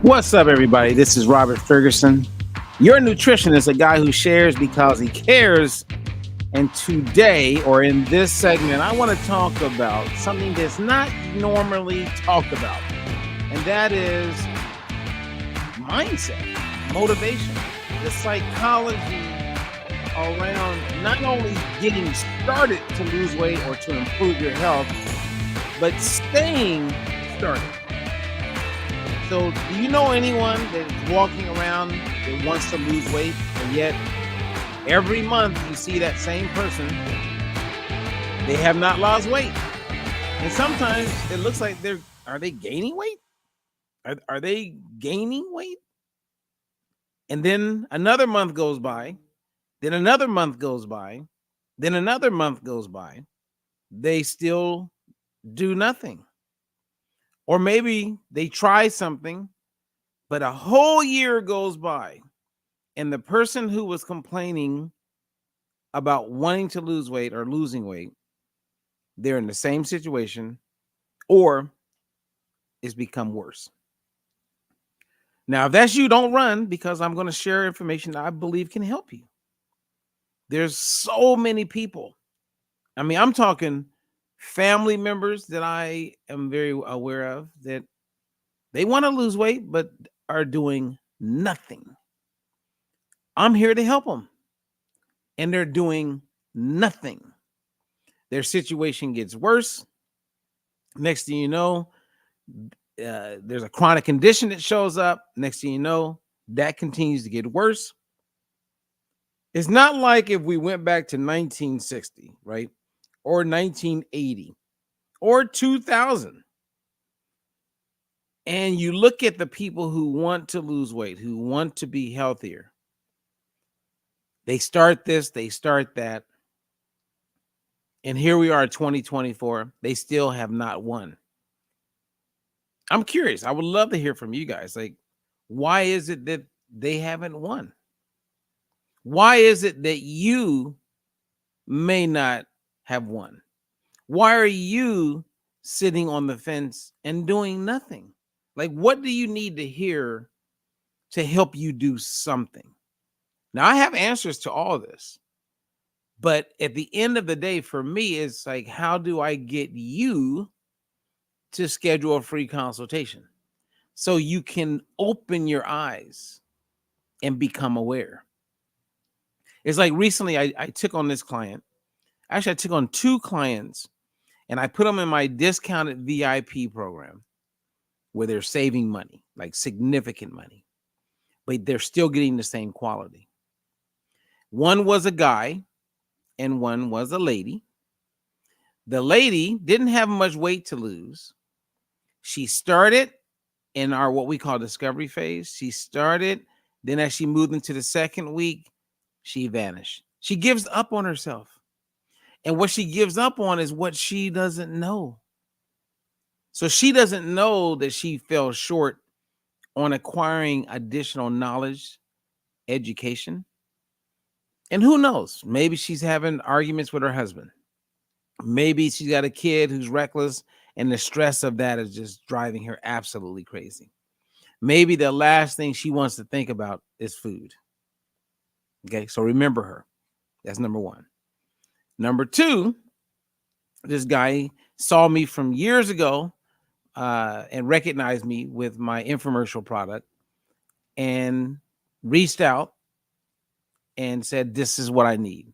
What's up, everybody? This is Robert Ferguson, your nutritionist, a guy who shares because he cares. And today, or in this segment, I want to talk about something that's not normally talked about, and that is mindset, motivation, the psychology around not only getting started to lose weight or to improve your health, but staying started. So, do you know anyone that is walking around that wants to lose weight, and yet every month you see that same person, they have not lost weight? And sometimes it looks like are they gaining weight? Are they gaining weight? And then another month goes by, then another month goes by, then another month goes by. They still do nothing. Or maybe they try something, but a whole year goes by, and the person who was complaining about wanting to lose weight or losing weight, they're in the same situation or it's become worse. Now, if that's you, don't run, because I'm going to share information that I believe can help you. There's so many people. I mean, I'm talking family members that I am very aware of that they want to lose weight but are doing nothing. I'm here to help them, and they're doing nothing. Their situation gets worse. Next thing you know, there's a chronic condition that shows up. Next thing you know, that continues to get worse. It's not like if we went back to 1960, right? Or 1980 or 2000. And you look at the people who want to lose weight, who want to be healthier. They start this, they start that. And here we are, 2024. They still have not won. I'm curious. I would love to hear from you guys. Like, why is it that they haven't won? Why is it that you may not have won? Why are you sitting on the fence and doing nothing? Like, what do you need to hear to help you do something? Now, I have answers to all this, but at the end of the day, for me, it's like, how do I get you to schedule a free consultation so you can open your eyes and become aware? It's like recently I took on this client. Actually, I took on two clients and I put them in my discounted VIP program where they're saving money, like significant money, but they're still getting the same quality. One was a guy and one was a lady. The lady didn't have much weight to lose. She started in our what we call discovery phase. She started, then as she moved into the second week, she vanished. She gives up on herself. And what she gives up on is what she doesn't know. So she doesn't know that she fell short on acquiring additional knowledge, education. And who knows? Maybe she's having arguments with her husband. Maybe she's got a kid who's reckless, and the stress of that is just driving her absolutely crazy. Maybe the last thing she wants to think about is food. Okay, so remember her. That's number one. Number two, this guy saw me from years ago and recognized me with my infomercial product and reached out and said, "This is what I need."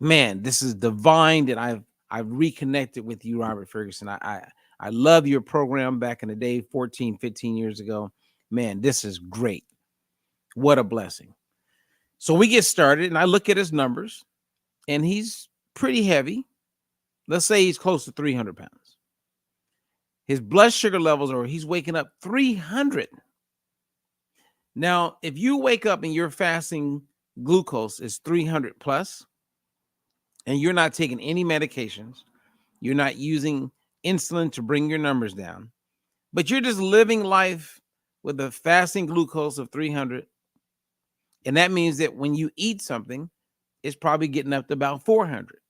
Man, this is divine that I've reconnected with you, Robert Ferguson. I love your program back in the day, 14, 15 years ago. Man, this is great. What a blessing. So we get started, and I look at his numbers, and he's pretty heavy. Let's say he's close to 300 pounds. His blood sugar levels he's waking up 300. Now, if you wake up and your fasting glucose is 300 plus, and you're not taking any medications, you're not using insulin to bring your numbers down, but you're just living life with a fasting glucose of 300, and that means that when you eat something, it's probably getting up to about 400.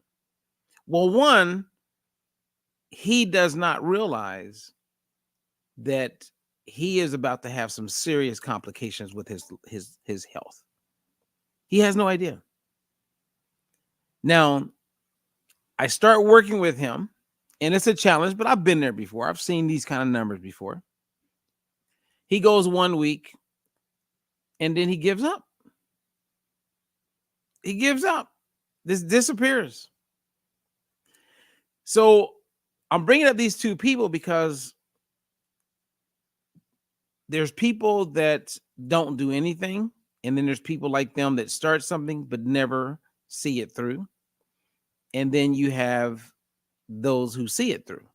Well, one, he does not realize that he is about to have some serious complications with his health. He has no idea. Now, I start working with him, and it's a challenge, but I've been there before. I've seen these kind of numbers before. He goes 1 week, and then he gives up. He gives up. This disappears. So I'm bringing up these two people because there's people that don't do anything, and then there's people like them that start something but never see it through. And then you have those who see it through,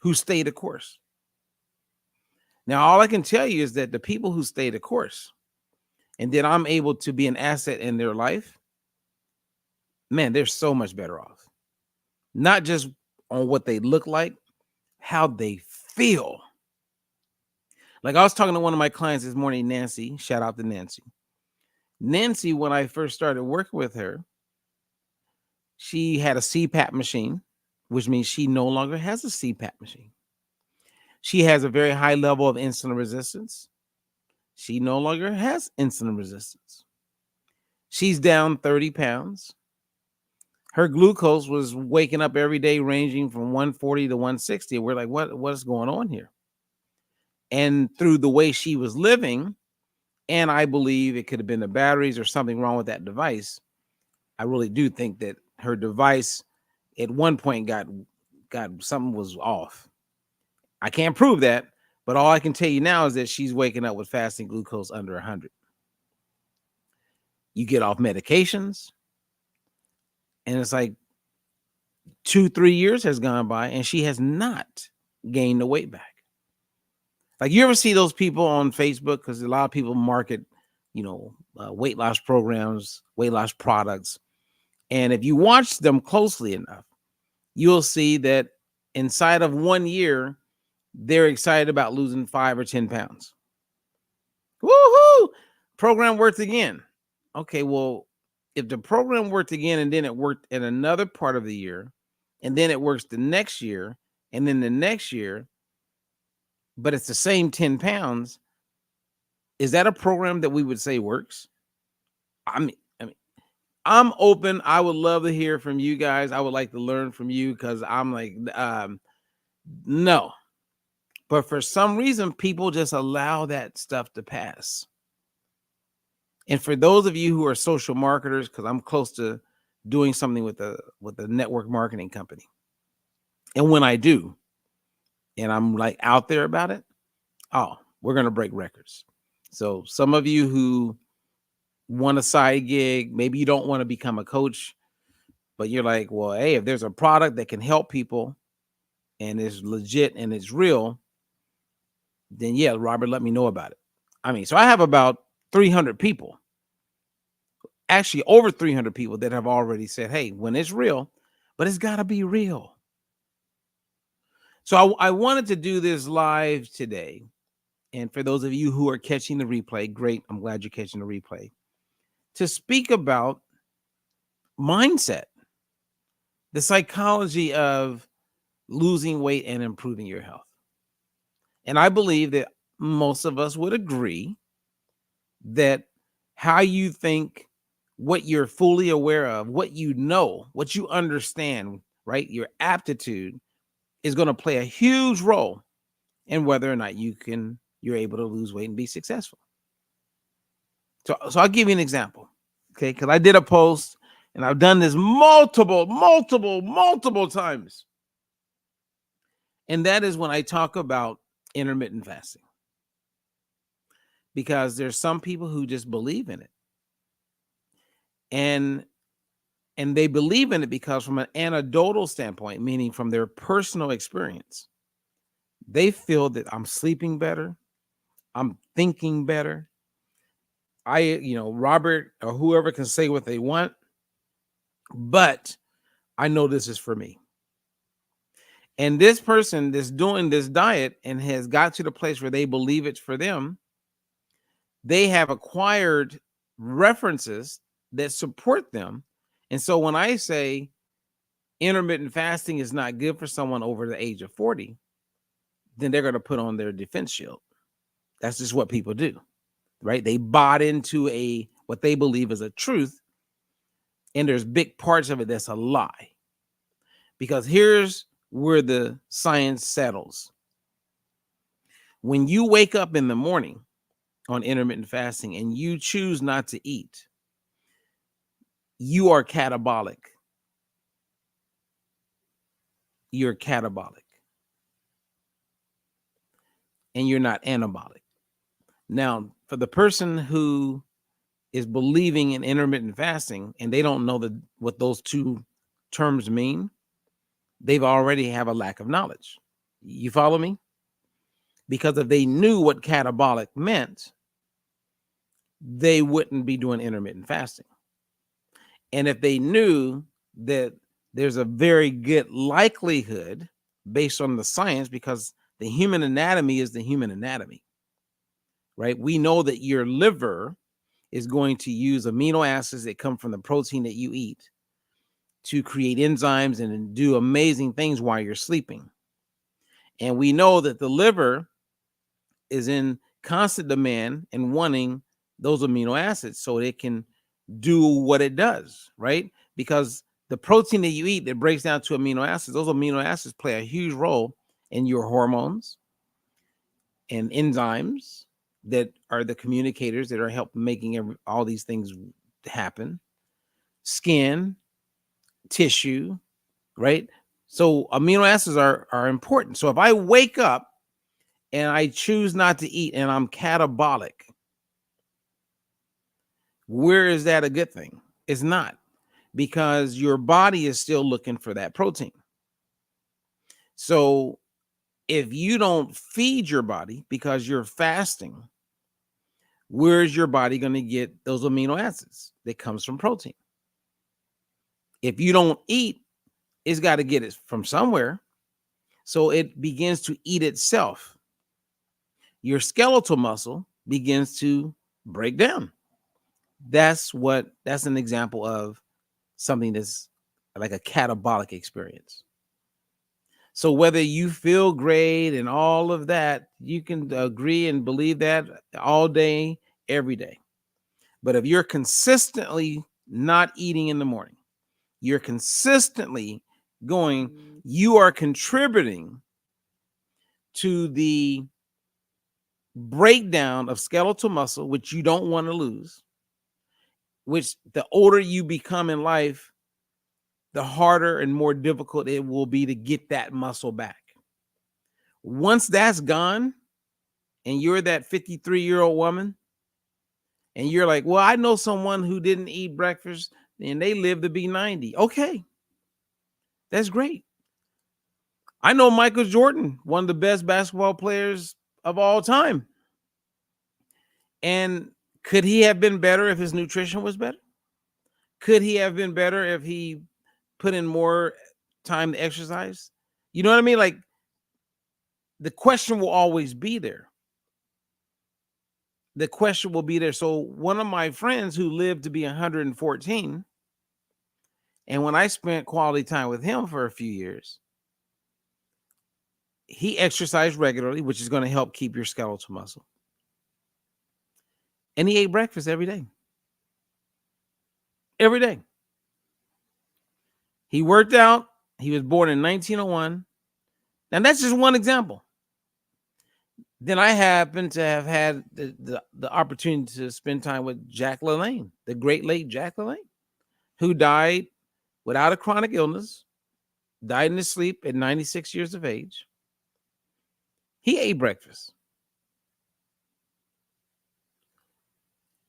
who stay the course. Now, all I can tell you is that the people who stay the course, and then I'm able to be an asset in their life, man, they're so much better off. Not just on what they look like, how they feel. Like I was talking to one of my clients this morning, Nancy. Shout out to Nancy. Nancy, when I first started working with her, she had a CPAP machine, which means she no longer has a CPAP machine. She has a very high level of insulin resistance. She no longer has insulin resistance. She's down 30 pounds. Her glucose was waking up every day ranging from 140 to 160. We're like, what's going on here? And through the way she was living, and I believe it could have been the batteries or something wrong with that device. I really do think that her device at one point got something was off. I can't prove that, but all I can tell you now is that she's waking up with fasting glucose under 100. You get off medications, and it's like 2-3 years has gone by, and she has not gained the weight back. Like, you ever see those people on Facebook? Because a lot of people market, weight loss programs, weight loss products. And if you watch them closely enough, you'll see that inside of 1 year, they're excited about losing 5 or 10 pounds. Woohoo! Program worked again. Okay, well, if the program worked again and then it worked in another part of the year, and then it works the next year, and then the next year, but it's the same 10 pounds, is that a program that we would say works? I mean, I'm open. I would love to hear from you guys. I would like to learn from you because I'm like, no. But for some reason, people just allow that stuff to pass. And for those of you who are social marketers, because I'm close to doing something with a network marketing company. And when I do, and I'm like out there about it, we're going to break records. So some of you who want a side gig, maybe you don't want to become a coach, but you're like, well, hey, if there's a product that can help people and is legit and it's real, then yeah, Robert, let me know about it. I mean, so I have about 300 people, actually over 300 people that have already said, hey, when it's real, but it's got to be real. So I wanted to do this live today. And for those of you who are catching the replay, great. I'm glad you're catching the replay. To speak about mindset, the psychology of losing weight and improving your health. And I believe that most of us would agree that how you think, what you're fully aware of, what you know, what you understand, right? Your aptitude is going to play a huge role in whether or not you're able to lose weight and be successful. So I'll give you an example, okay? Because I did a post, and I've done this multiple times. And that is when I talk about intermittent fasting. Because there's some people who just believe in it. And they believe in it because from an anecdotal standpoint, meaning from their personal experience, they feel that I'm sleeping better, I'm thinking better. Robert or whoever can say what they want, but I know this is for me. And this person that's doing this diet and has got to the place where they believe it's for them, they have acquired references that support them. And so when I say intermittent fasting is not good for someone over the age of 40, then they're going to put on their defense shield. That's just what people do, right? They bought into what they believe is a truth, and there's big parts of it that's a lie. Because here's where the science settles. When you wake up in the morning on intermittent fasting and you choose not to eat, you are catabolic. You're catabolic. And you're not anabolic. Now, for the person who is believing in intermittent fasting and they don't know what those two terms mean, they've already have a lack of knowledge. You follow me? Because if they knew what catabolic meant, they wouldn't be doing intermittent fasting. And if they knew that there's a very good likelihood based on the science, because the human anatomy is the human anatomy, right? We know that your liver is going to use amino acids that come from the protein that you eat to create enzymes and do amazing things while you're sleeping. And we know that the liver is in constant demand and wanting those amino acids so it can do what it does, right? Because the protein that you eat that breaks down to amino acids, those amino acids play a huge role in your hormones and enzymes that are the communicators that are helping making all these things happen. Skin, tissue, right? So amino acids are important. So if I wake up and I choose not to eat and I'm catabolic, where is that a good thing? It's not, because your body is still looking for that protein. So if you don't feed your body because you're fasting, where's your body going to get those amino acids that comes from protein? If you don't eat, it's got to get it from somewhere. So it begins to eat itself. Your skeletal muscle begins to break down. That's an example of something that's like a catabolic experience. So whether you feel great and all of that, you can agree and believe that all day, every day. But if you're consistently not eating in the morning, you're consistently going, you are contributing to the breakdown of skeletal muscle, which you don't want to lose, which the older you become in life, the harder and more difficult it will be to get that muscle back. Once that's gone, and you're that 53-year-old woman, and you're like, well, I know someone who didn't eat breakfast and they lived to be 90. Okay, that's great. I know Michael Jordan, one of the best basketball players of all time. And could he have been better if his nutrition was better? Could he have been better if he put in more time to exercise? You know what I mean? Like, the question will always be there. The question will be there. So one of my friends who lived to be 114, and when I spent quality time with him for a few years, he exercised regularly, which is going to help keep your skeletal muscle. And he ate breakfast every day. Every day. He worked out. He was born in 1901. Now, that's just one example. Then I happen to have had the opportunity to spend time with Jack LaLanne, the great late Jack LaLanne, who died without a chronic illness, died in his sleep at 96 years of age. He ate breakfast.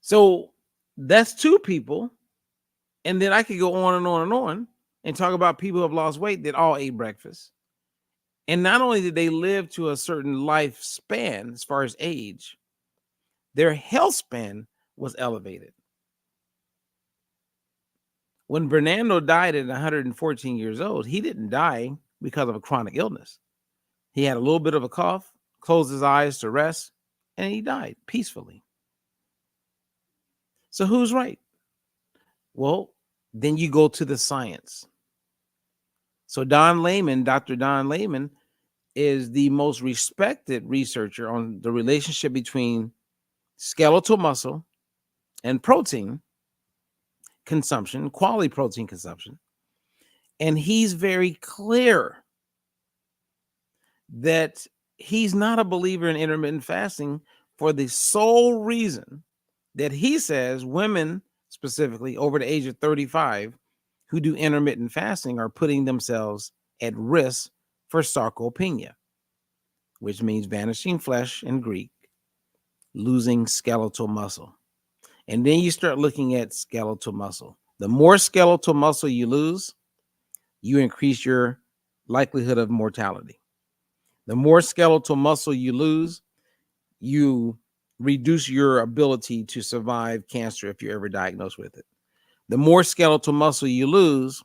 So that's two people. And then I could go on and on and on and talk about people who have lost weight that all ate breakfast. And not only did they live to a certain lifespan as far as age, their health span was elevated. When Bernardo died at 114 years old, he didn't die because of a chronic illness. He had a little bit of a cough, closed his eyes to rest, and he died peacefully. So who's right? Well, then you go to the science. So Dr. Don Layman is the most respected researcher on the relationship between skeletal muscle and protein consumption, quality protein consumption. And he's very clear that he's not a believer in intermittent fasting for the sole reason that he says women, specifically over the age of 35, who do intermittent fasting are putting themselves at risk for sarcopenia, which means vanishing flesh in Greek, losing skeletal muscle. And then you start looking at skeletal muscle. The more skeletal muscle you lose, you increase your likelihood of mortality. The more skeletal muscle you lose, you reduce your ability to survive cancer if you're ever diagnosed with it. The more skeletal muscle you lose,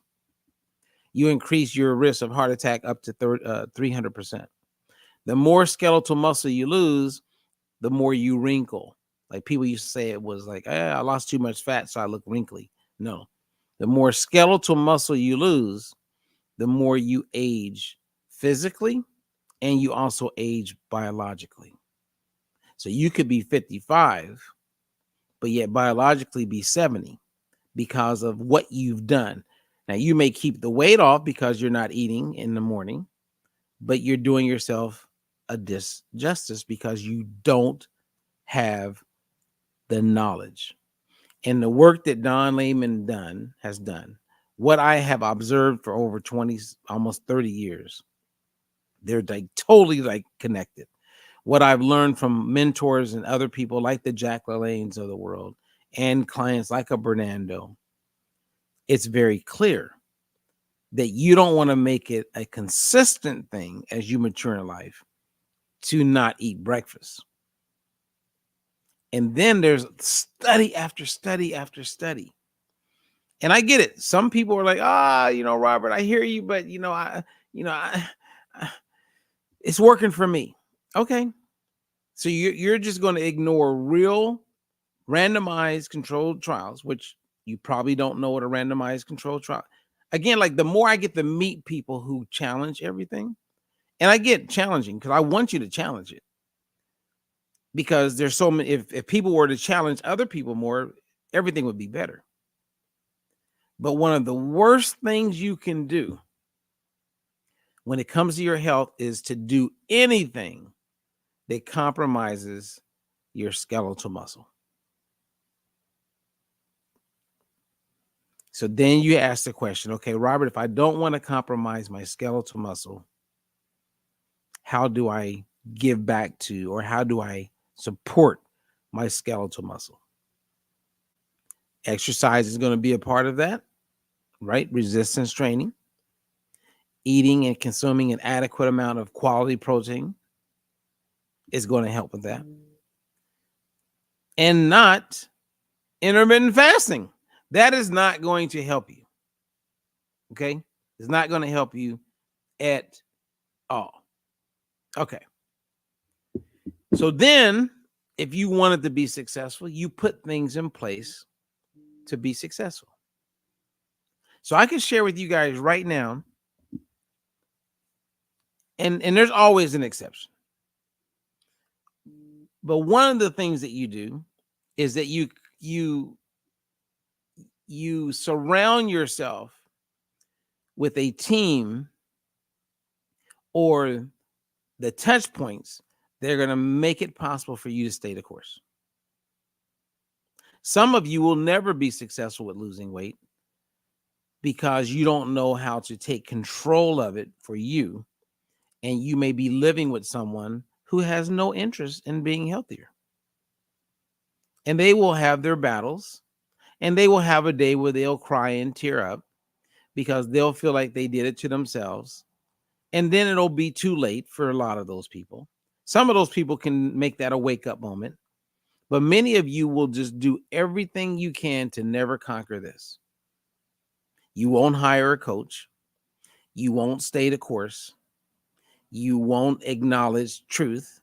you increase your risk of heart attack up to 300%. The more skeletal muscle you lose, the more you wrinkle. Like people used to say it was like, I lost too much fat, so I look wrinkly. No, the more skeletal muscle you lose, the more you age physically, and you also age biologically. So you could be 55, but yet biologically be 70 because of what you've done. Now, you may keep the weight off because you're not eating in the morning, but you're doing yourself a disjustice because you don't have the knowledge. And the work that Don Layman has done, what I have observed for over 20, almost 30 years, they're like totally like connected. What I've learned from mentors and other people like the Jack LaLannes of the world and clients like a Bernardo, it's very clear that you don't want to make it a consistent thing as you mature in life to not eat breakfast. And then there's study after study after study. And I get it. Some people are like, Robert, I hear you, but it's working for me. Okay. So you're just going to ignore real randomized controlled trials, which you probably don't know what a randomized controlled trial. Again, like the more I get to meet people who challenge everything, and I get challenging because I want you to challenge it. Because there's so many, if people were to challenge other people more, everything would be better. But one of the worst things you can do when it comes to your health is to do anything that compromises your skeletal muscle. So then you ask the question, okay, Robert, if I don't want to compromise my skeletal muscle, how do I give back to, or how do I support my skeletal muscle? Exercise is going to be a part of that, right? Resistance training, eating and consuming an adequate amount of quality protein is going to help with that. And not intermittent fasting. That is not going to help you. Okay? It's not going to help you at all. Okay. So then, if you wanted to be successful, you put things in place to be successful. So I can share with you guys right now, and there's always an exception. But one of the things that you do is that you surround yourself with a team or the touch points that are going to make it possible for you to stay the course. Some of you will never be successful with losing weight because you don't know how to take control of it for you. And you may be living with someone who has no interest in being healthier. And they will have their battles, and they will have a day where they'll cry and tear up because they'll feel like they did it to themselves. And then it'll be too late for a lot of those people. Some of those people can make that a wake-up moment. But many of you will just do everything you can to never conquer this. You won't hire a coach. You won't stay the course. You won't acknowledge truth.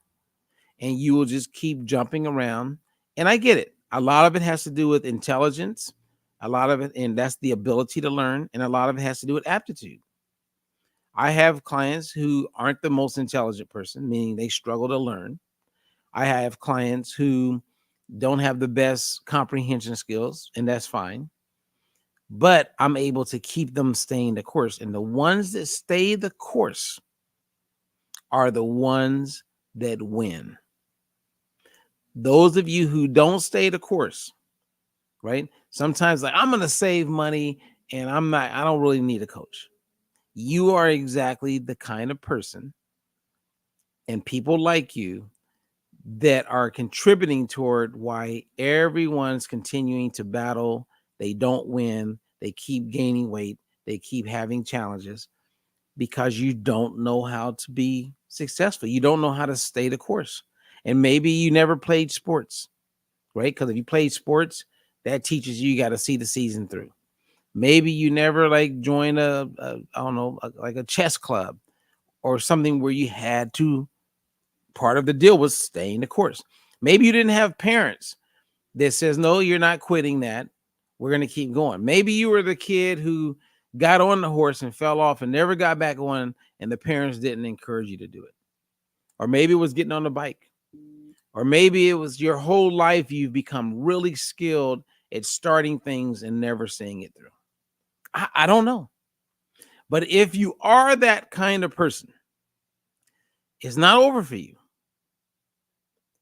And you will just keep jumping around. And I get it. A lot of it has to do with intelligence. A lot of it, and that's the ability to learn. And a lot of it has to do with aptitude. I have clients who aren't the most intelligent person, meaning they struggle to learn. I have clients who don't have the best comprehension skills, and that's fine. But I'm able to keep them staying the course. And the ones that stay the course are the ones that win. Those of you who don't stay the course, right? Sometimes like I'm going to save money and I don't really need a coach. You are exactly the kind of person and people like you that are contributing toward why everyone's continuing to battle. They don't win. They keep gaining weight. They keep having challenges because you don't know how to be successful. You don't know how to stay the course. And maybe you never played sports, right? Because if you played sports, that teaches you got to see the season through. Maybe you never like join like a chess club or something where you had to, part of the deal was staying the course. Maybe you didn't have parents that says, no, you're not quitting that. We're going to keep going. Maybe you were the kid who got on the horse and fell off and never got back on, and the parents didn't encourage you to do it. Or maybe it was getting on the bike. Or maybe it was your whole life you've become really skilled at starting things and never seeing it through. I don't know. But if you are that kind of person, it's not over for you.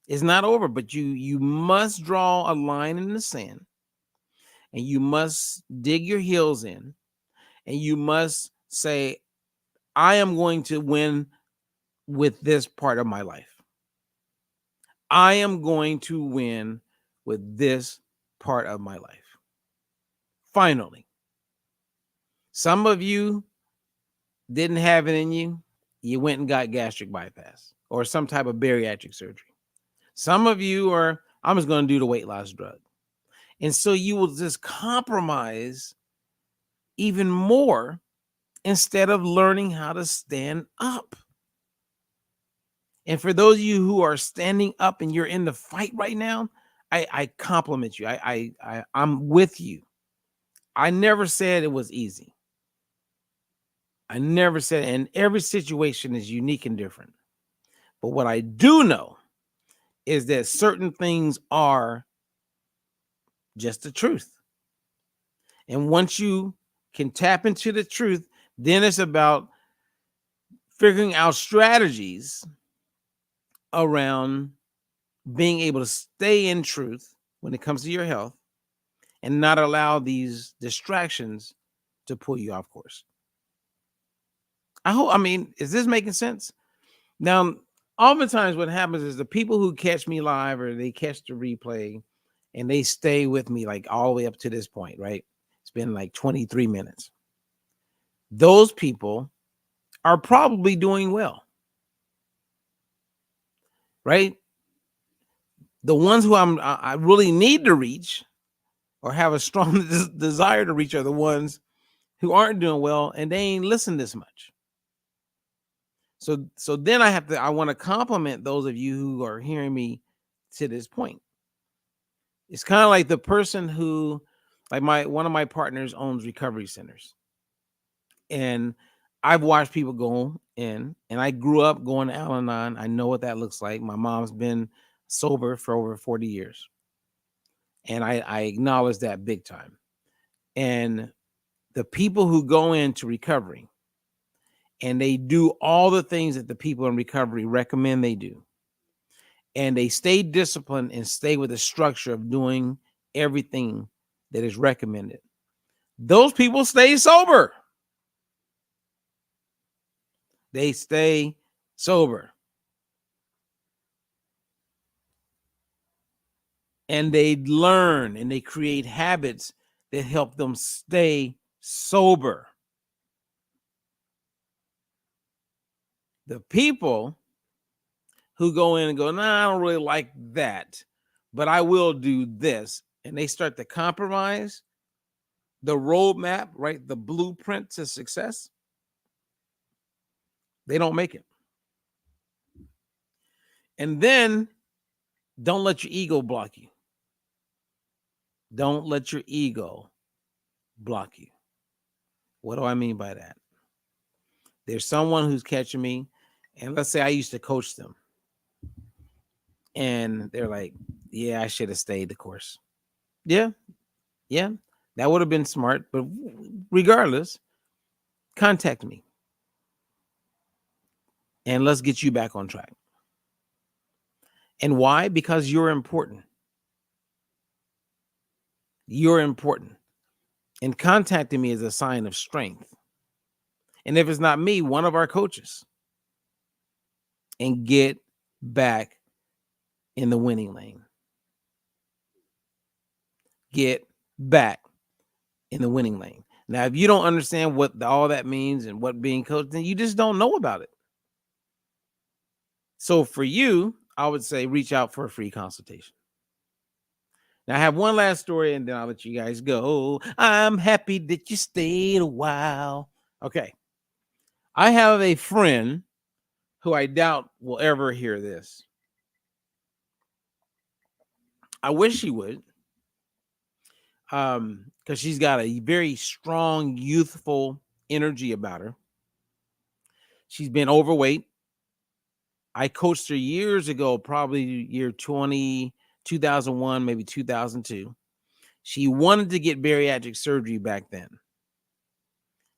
It's not over, but you must draw a line in the sand and you must dig your heels in and you must say, I am going to win with this part of my life. I am going to win with this part of my life. Finally, some of you didn't have it in you. You went and got gastric bypass or some type of bariatric surgery. Some of you are, I'm just going to do the weight loss drug. And so you will just compromise even more instead of learning how to stand up. And for those of you who are standing up and you're in the fight right now, I compliment you. I'm with you. I never said it was easy. I never said, and every situation is unique and different. But what I do know is that certain things are just the truth. And once you can tap into the truth, then it's about figuring out strategies around being able to stay in truth when it comes to your health and not allow these distractions to pull you off course. Is this making sense? Now, oftentimes what happens is the people who catch me live or they catch the replay and they stay with me like all the way up to this point, right? It's been like 23 minutes. Those people are probably doing well, right? The ones who I really need to reach or have a strong desire to reach are the ones who aren't doing well and they ain't listened this much. So then I want to compliment those of you who are hearing me to this point. It's kind of like the person who, like one of my partners owns recovery centers. And I've watched people go in, and I grew up going to Al-Anon. I know what that looks like. My mom's been sober for over 40 years. And I acknowledge that big time. And the people who go into recovery and they do all the things that the people in recovery recommend they do, and they stay disciplined and stay with the structure of doing everything that is recommended, those people stay sober. They stay sober. And they learn and they create habits that help them stay sober. The people who go in and go, nah, I don't really like that, but I will do this. And they start to compromise the roadmap, right? The blueprint to success. They don't make it. And then don't let your ego block you. Don't let your ego block you. What do I mean by that? There's someone who's catching me, and let's say I used to coach them, and they're like, yeah, I should have stayed the course. Yeah, yeah, that would have been smart. But regardless, contact me and let's get you back on track. And why? Because you're important. You're important. And contacting me is a sign of strength. And if it's not me, one of our coaches, and get back in the winning lane. Get back in the winning lane. Now, if you don't understand what all that means and what being coached, then you just don't know about it. So for you, I would say reach out for a free consultation. Now, I have one last story and then I'll let you guys go. I'm happy that you stayed a while. Okay. I have a friend who I doubt will ever hear this. I wish she would. Because she's got a very strong, youthful energy about her. She's been overweight. I coached her years ago, probably year 2001, maybe 2002. She wanted to get bariatric surgery back then.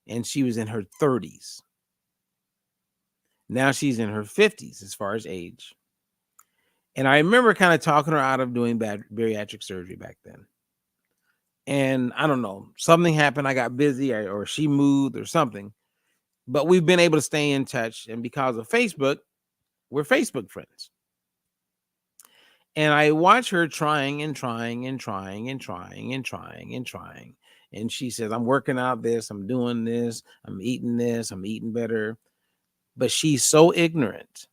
And she was in her 30s. Now she's in her 50s as far as age. And I remember kind of talking her out of doing bariatric surgery back then. And I don't know, something happened. I got busy or she moved or something. But we've been able to stay in touch. And because of Facebook, we're Facebook friends. And I watch her trying and trying and trying and trying and trying and trying. And she says, I'm working out this, I'm doing this, I'm eating better. But she's so ignorant.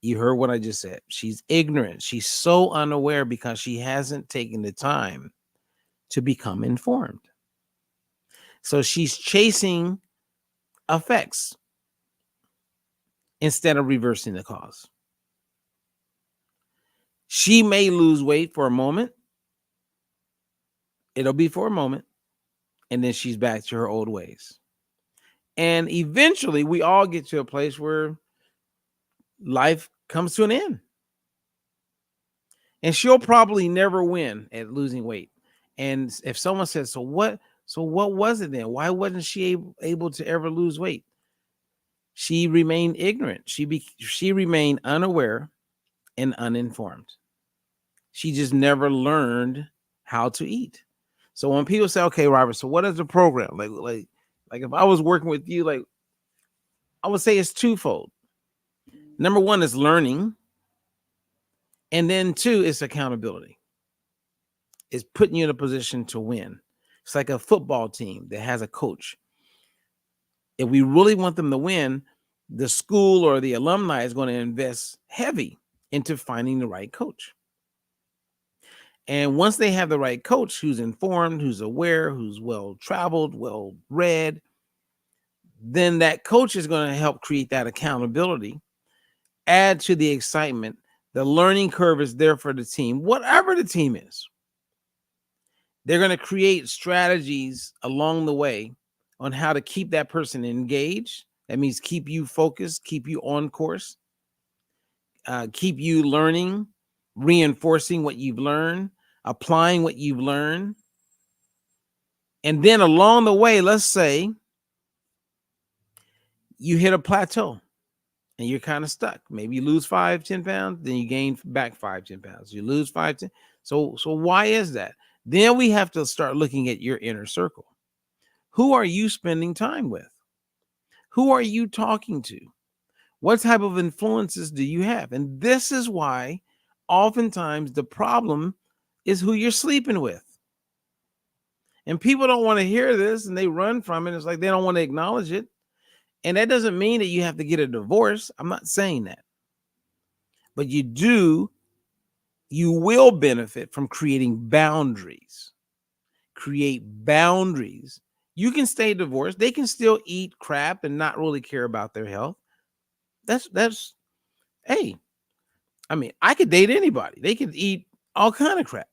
You heard what I just said. She's ignorant. She's so unaware because she hasn't taken the time to become informed. So she's chasing effects instead of reversing the cause. She may lose weight for a moment. It'll be for a moment. And then she's back to her old ways. And eventually we all get to a place where life comes to an end. And she'll probably never win at losing weight. And if someone says, so what was it then? Why wasn't she able to ever lose weight? She remained ignorant. She remained unaware and uninformed. She just never learned how to eat. So when people say, okay, Robert, so what is the program? Like if I was working with you, like I would say it's twofold. Number one is learning. And then two is accountability. It's putting you in a position to win. It's like a football team that has a coach. If we really want them to win, the school or the alumni is going to invest heavy into finding the right coach. And once they have the right coach who's informed, who's aware, who's well-traveled, well-read, then that coach is going to help create that accountability, add to the excitement. The learning curve is there for the team, whatever the team is. They're going to create strategies along the way on how to keep that person engaged. That means keep you focused, keep you on course, keep you learning, reinforcing what you've learned, applying what you've learned. And then along the way, let's say you hit a plateau and you're kind of stuck. Maybe you lose 5-10 pounds, then you gain back 5-10 pounds. You lose 5-10. So why is that? Then we have to start looking at your inner circle. Who are you spending time with? Who are you talking to? What type of influences do you have? And this is why oftentimes the problem is who you're sleeping with. And people don't want to hear this and they run from it. It's like they don't want to acknowledge it. And that doesn't mean that you have to get a divorce. I'm not saying that. But you will benefit from creating boundaries. Create boundaries. You can stay divorced. They can still eat crap and not really care about their health. Hey, I mean, I could date anybody. They could eat all kind of crap.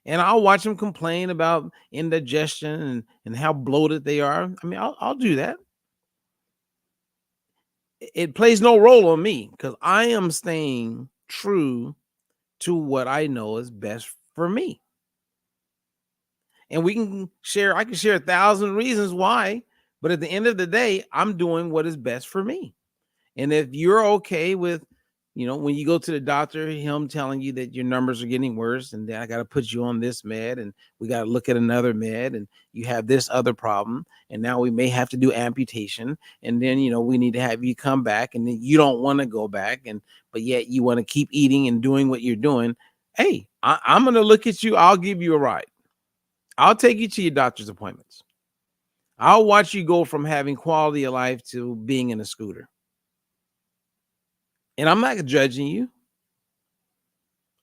And I'll watch them complain about indigestion and how bloated they are. I mean, I'll do that. it plays no role on me because I am staying true to what I know is best for me. And I can share 1,000 reasons why, but at the end of the day, I'm doing what is best for me. And if you're okay with, when you go to the doctor, him telling you that your numbers are getting worse and then I got to put you on this med and we got to look at another med and you have this other problem and now we may have to do amputation and then, we need to have you come back and then you don't want to go back but yet you want to keep eating and doing what you're doing. Hey, I'm going to look at you. I'll give you a ride. I'll take you to your doctor's appointments. I'll watch you go from having quality of life to being in a scooter. And I'm not judging you.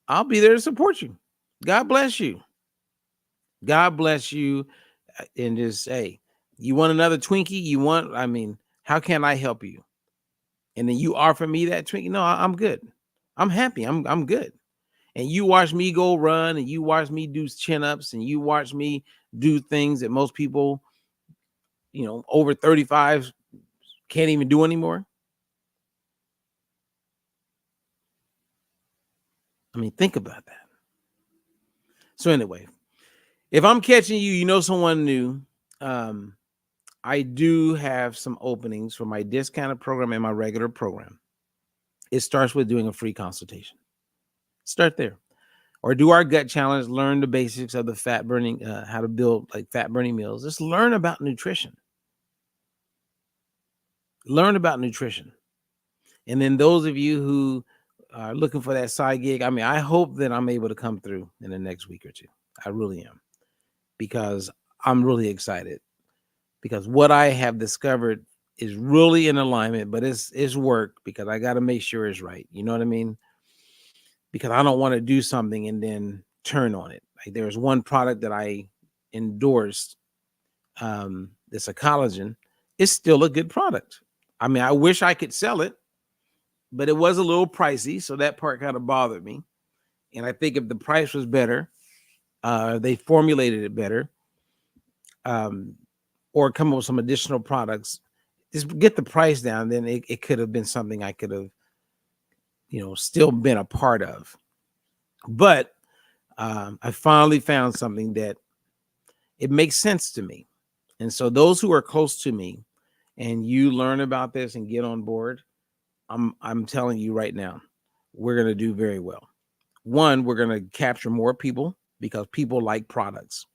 I'll be there to support you. God bless you. God bless you. And just, hey, you want another Twinkie? How can I help you? And then you offer me that Twinkie? No, I'm good. I'm happy. I'm good. And you watch me go run and you watch me do chin-ups and you watch me do things that most people, over 35 can't even do anymore. Think about that. So anyway, if I'm catching you, someone new, I do have some openings for my discounted program and my regular program. It starts with doing a free consultation. Start there. Or do our gut challenge, learn the basics of the fat burning, how to build like fat burning meals. Just learn about nutrition. Learn about nutrition. And then those of you who are looking for that side gig, I hope that I'm able to come through in the next week or two. I really am. Because I'm really excited. Because what I have discovered is really in alignment, but it's work because I got to make sure it's right. You know what I mean? Because I don't want to do something and then turn on it. Like there's one product that I endorsed, that's a collagen. It's still a good product. I wish I could sell it, but it was a little pricey. So that part kind of bothered me. And I think if the price was better, they formulated it better, or come up with some additional products, just get the price down, then it could have been something I could have, still been a part of. But I finally found something that it makes sense to me. And so those who are close to me and you learn about this and get on board, I'm telling you right now, we're going to do very well. One, we're going to capture more people because people like products.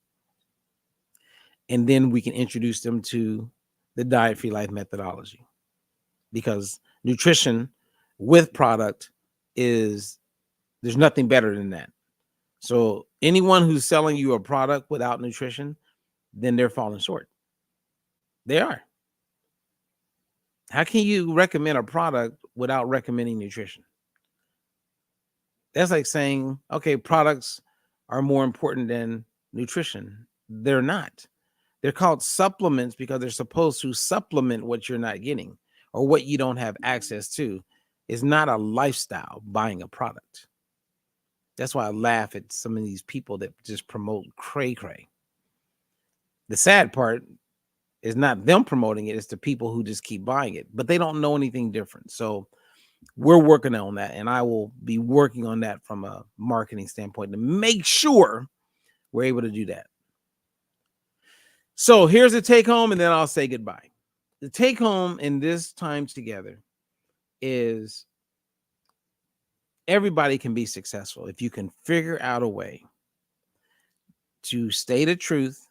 And then we can introduce them to the diet-free life methodology because nutrition with product there's nothing better than that. So anyone who's selling you a product without nutrition, then they're falling short. They are. How can you recommend a product without recommending nutrition? That's like saying, okay, products are more important than nutrition. They're not. They're called supplements because they're supposed to supplement what you're not getting or what you don't have access to. It's not a lifestyle buying a product. That's why I laugh at some of these people that just promote cray-cray. The sad part is not them promoting it, it's the people who just keep buying it, but they don't know anything different. So we're working on that, and I will be working on that from a marketing standpoint to make sure we're able to do that. So here's the take home, and then I'll say goodbye. The take home in this time together is everybody can be successful if you can figure out a way to stay the truth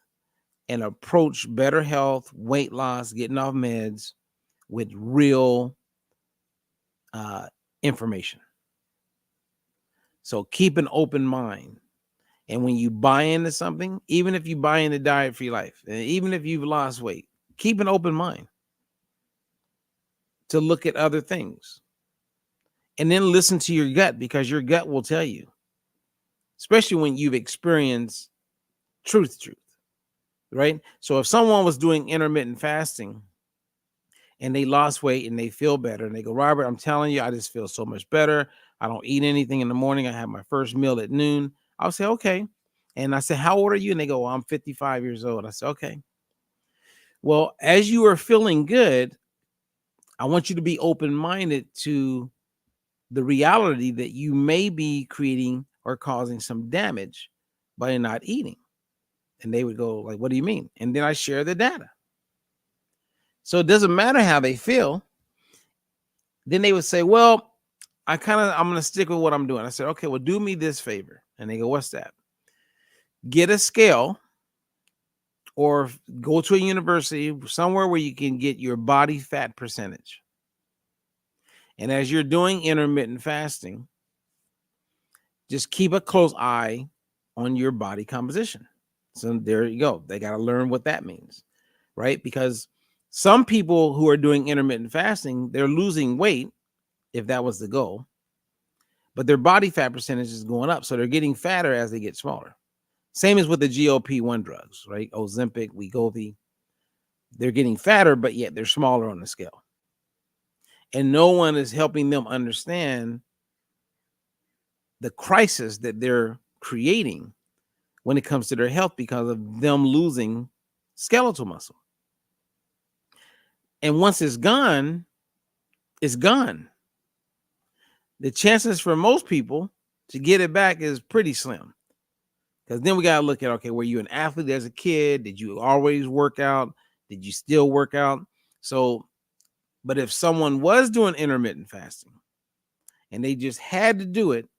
and approach better health, weight loss, getting off meds with real information. So keep an open mind. And when you buy into something, even if you buy into diet-free life, and even if you've lost weight, keep an open mind to look at other things. And then listen to your gut because your gut will tell you, especially when you've experienced truth, right? So if someone was doing intermittent fasting and they lost weight and they feel better and they go, Robert, I'm telling you, I just feel so much better. I don't eat anything in the morning. I have my first meal at noon. I'll say, okay. And I said, how old are you? And they go, well, I'm 55 years old. I said, okay. Well, as you are feeling good, I want you to be open-minded to the reality that you may be creating or causing some damage by not eating. And they would go like, what do you mean? And then I share the data. So it doesn't matter how they feel. Then they would say, well, I'm going to stick with what I'm doing. I said, okay, well, do me this favor. And they go, what's that? Get a scale or go to a university somewhere where you can get your body fat percentage. And as you're doing intermittent fasting, just keep a close eye on your body composition. So there you go. They got to learn what that means, right? Because some people who are doing intermittent fasting, they're losing weight, if that was the goal, but their body fat percentage is going up. So they're getting fatter as they get smaller. Same as with the GLP-1 drugs, right? Ozempic, Wegovy. They're getting fatter, but yet they're smaller on the scale. And no one is helping them understand the crisis that they're creating when it comes to their health because of them losing skeletal muscle. And once it's gone, it's gone. The chances for most people to get it back is pretty slim. Because then we got to look at, okay, were you an athlete as a kid? Did you always work out? Did you still work out? So, but if someone was doing intermittent fasting and they just had to do it,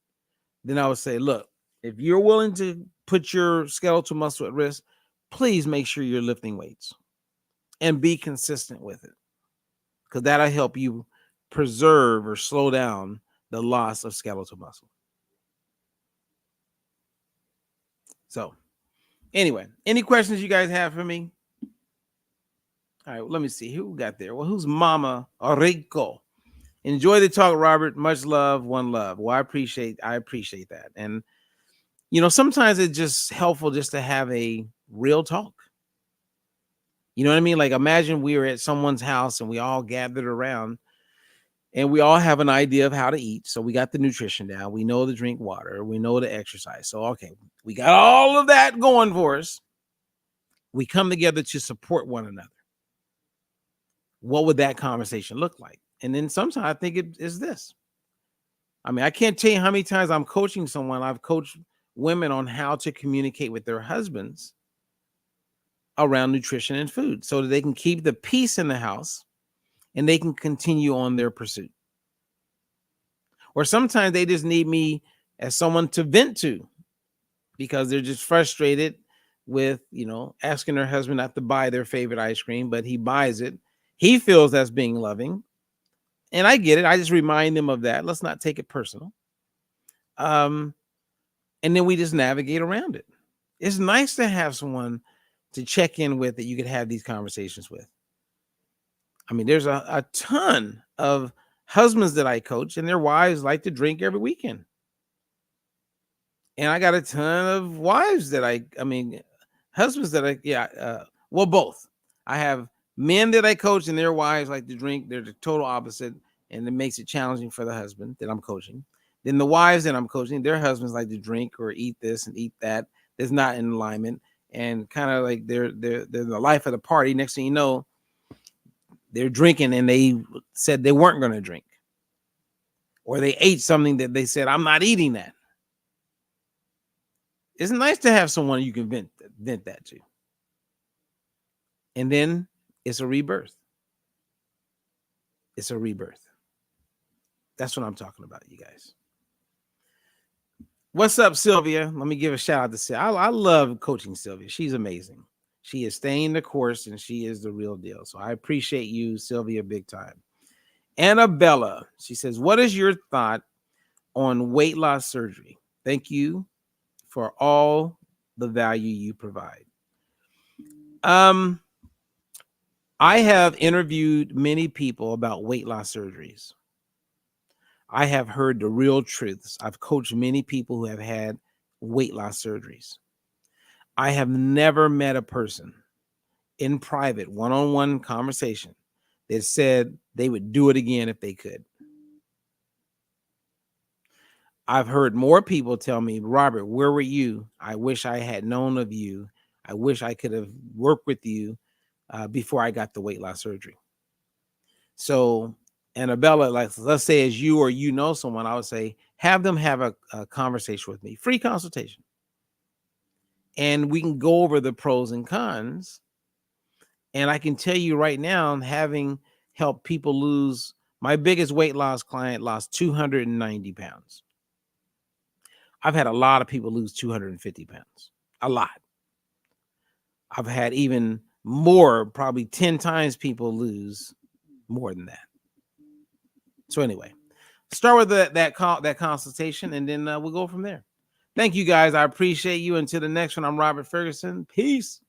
then I would say, look, if you're willing to put your skeletal muscle at risk, please make sure you're lifting weights and be consistent with it, because that'll help you preserve or slow down the loss of skeletal muscle. So anyway, any questions you guys have for me? All right, well, let me see who got there. Well, who's Mama Rico? Enjoy the talk, Robert. Much love, one love. Well, I appreciate that. And sometimes it's just helpful just to have a real talk. You know what I mean? Like, imagine we were at someone's house and we all gathered around and we all have an idea of how to eat. So we got the nutrition down. We know to drink water. We know to exercise. So, okay, we got all of that going for us. We come together to support one another. What would that conversation look like? And then sometimes I think it is this. I mean, I can't tell you how many times I'm coaching someone. I've coached women on how to communicate with their husbands around nutrition and food so that they can keep the peace in the house and they can continue on their pursuit. Or sometimes they just need me as someone to vent to because they're just frustrated with, asking their husband not to buy their favorite ice cream, but he buys it. He feels that's being loving. And I get it. I just remind them of that. Let's not take it personal. And then we just navigate around it. It's nice to have someone to check in with that you could have these conversations with. I mean, there's a ton of husbands that I coach and their wives like to drink every weekend. And I got a ton of wives husbands that both. I have men that I coach and their wives like to drink. They're the total opposite. And it makes it challenging for the husband that I'm coaching. Then the wives that I'm coaching, their husbands like to drink or eat this and eat that. That's not in alignment. And kind of like they're the life of the party. Next thing you know, they're drinking and they said they weren't going to drink. Or they ate something that they said, I'm not eating that. It's nice to have someone you can vent that to. And then it's a rebirth. It's a rebirth. That's what I'm talking about, you guys. What's up, Sylvia? Let me give a shout out to Sylvia. I love coaching Sylvia. She's amazing. She is staying the course and she is the real deal. So I appreciate you, Sylvia, big time. Annabella, she says, what is your thought on weight loss surgery? Thank you for all the value you provide. I have interviewed many people about weight loss surgeries. I have heard the real truths. I've coached many people who have had weight loss surgeries. I have never met a person in private, one-on-one conversation that said they would do it again if they could. I've heard more people tell me, Robert, where were you? I wish I had known of you. I wish I could have worked with you before I got the weight loss surgery. So, Annabella, like let's say as you or you know someone, I would say have them have a conversation with me, free consultation. And we can go over the pros and cons. And I can tell you right now, having helped people lose, my biggest weight loss client lost 290 pounds. I've had a lot of people lose 250 pounds, a lot. I've had even more, probably 10 times people lose more than that. So anyway, start with that consultation, and then we'll go from there. Thank you guys. I appreciate you. Until the next one, I'm Robert Ferguson. Peace.